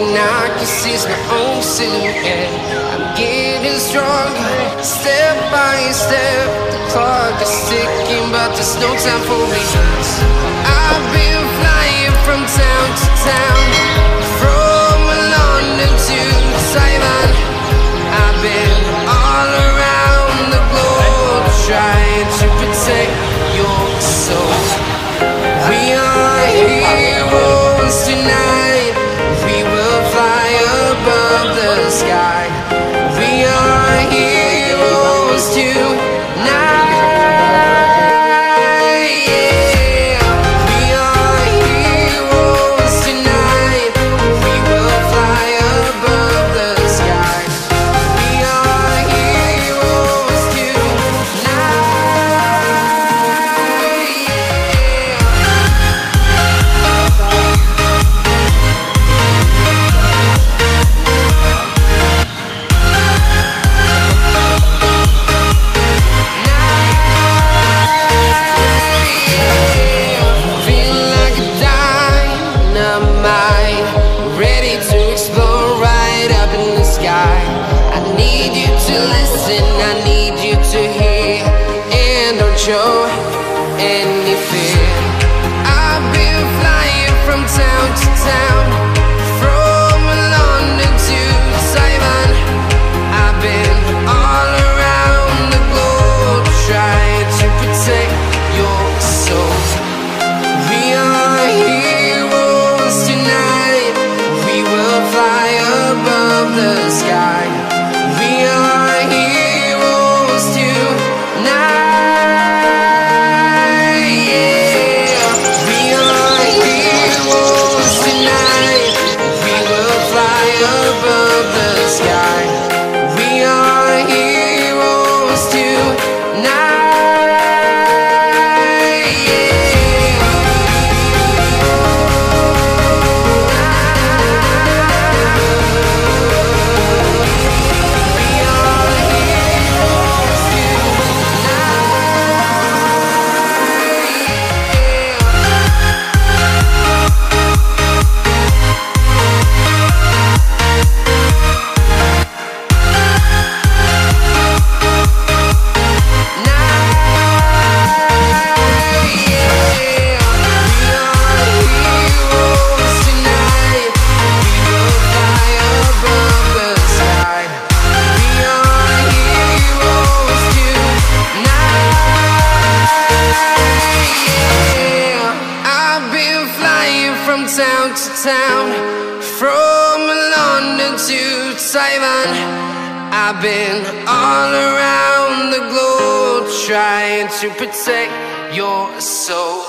and I can see my own silhouette. I'm getting stronger, step by step. The clock is ticking, but there's no time for me. I've been flying from town to town, from London to Taiwan. I've been all around the globe, trying to protect your soul. We are heroes tonight. We will fly above the sky. We are heroes tonight. Yeah. We are heroes tonight. We will fly above the sky. We are heroes tonight. I need you to hear and don't show any fear. I've been flying from town to town, from London to Taiwan. I've been all around the globe, trying to protect your soul. We are heroes tonight. We will fly above the sky. We are heroes tonight. Yeah. We are heroes tonight. We will fly above the sky. We are heroes tonight. Town to town, from London to Taiwan. I've been all around the globe, trying to protect your soul.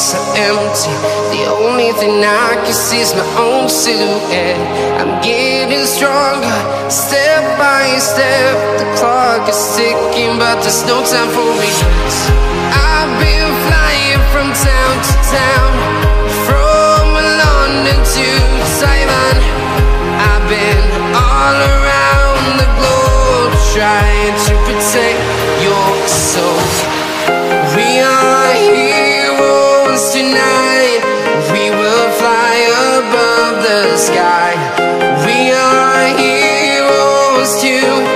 so empty. The only thing I can see is my own silhouette. I'm getting stronger, step by step. The clock is ticking, but there's no time for regrets. I've been flying from town to town, from London to Taiwan. I've been all around the globe, trying to protect your soul. We are heroes tonight. We will fly above the sky. We are heroes tonight.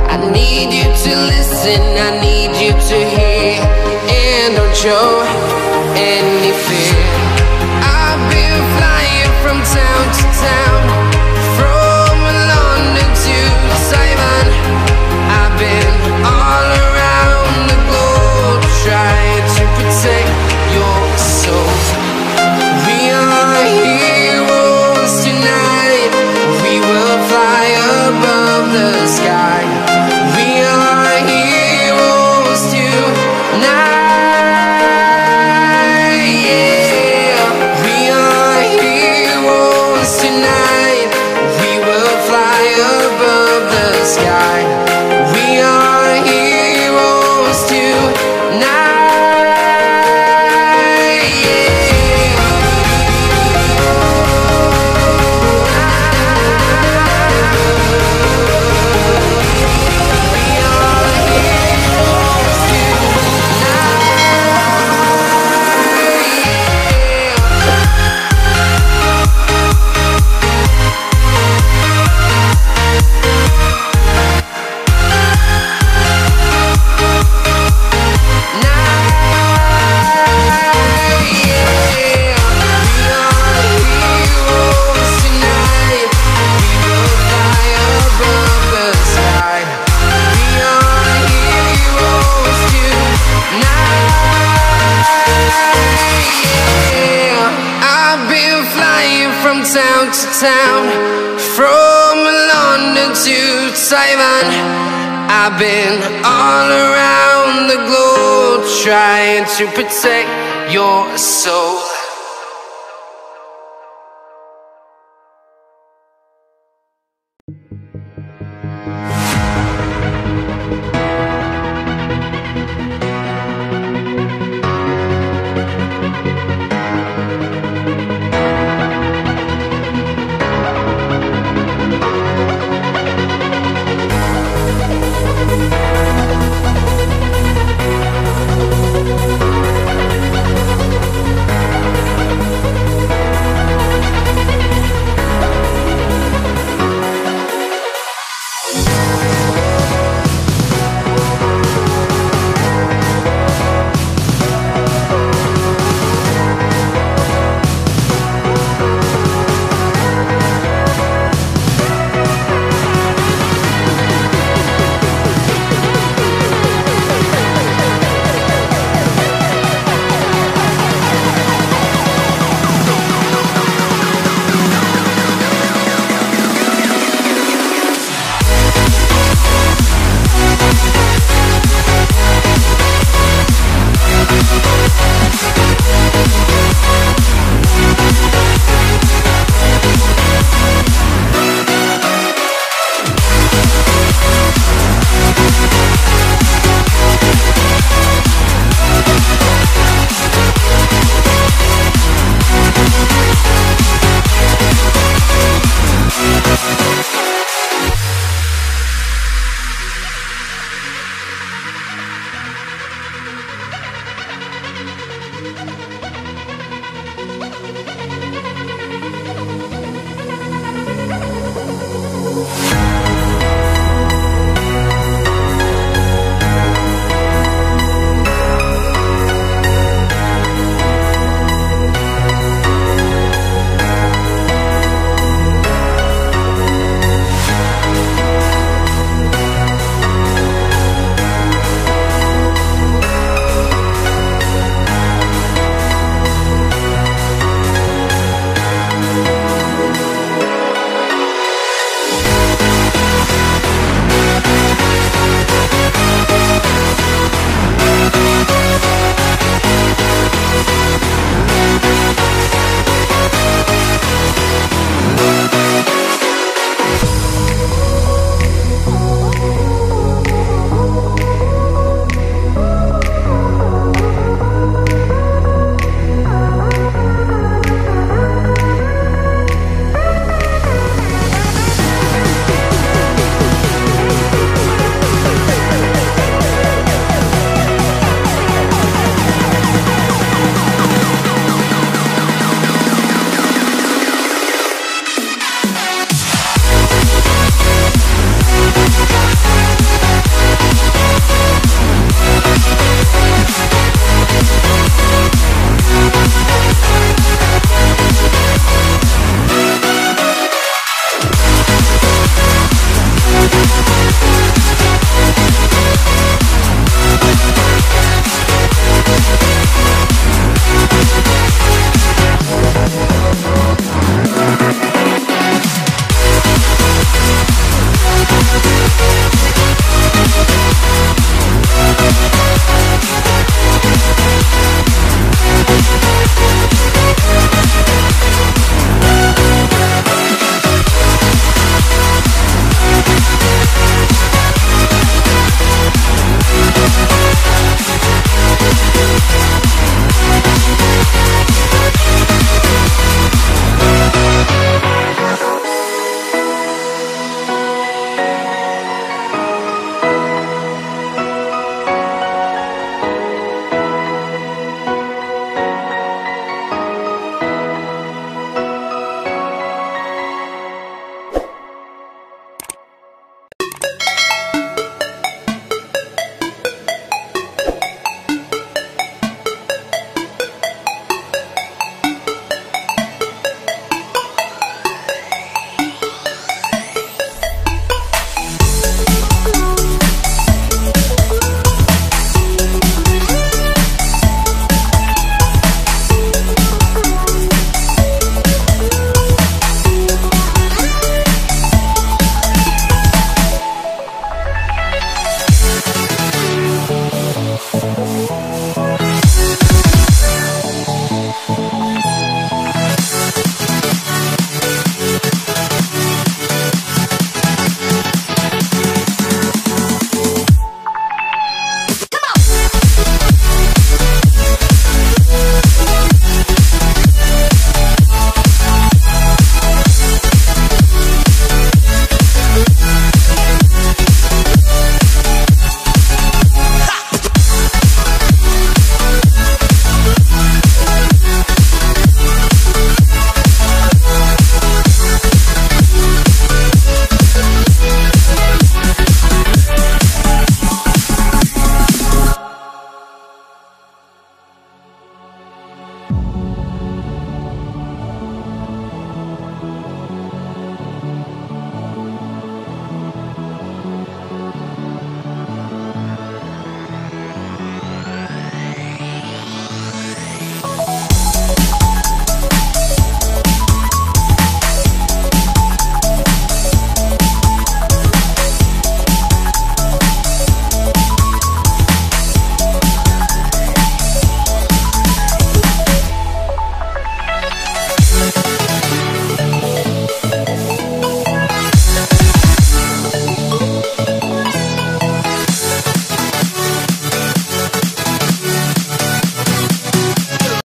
I need you to listen, I need you to hear, and don't show any fear. I've been flying from town to town, from London to Taiwan. I've been all around the globe, trying to protect your soul. We are heroes tonight. We will fly above the sky. We are heroes tonight. Yeah. We are heroes tonight. We will fly above the sky. We are heroes tonight. Town to town, from London to Taiwan. I've been all around the globe, trying to protect your soul.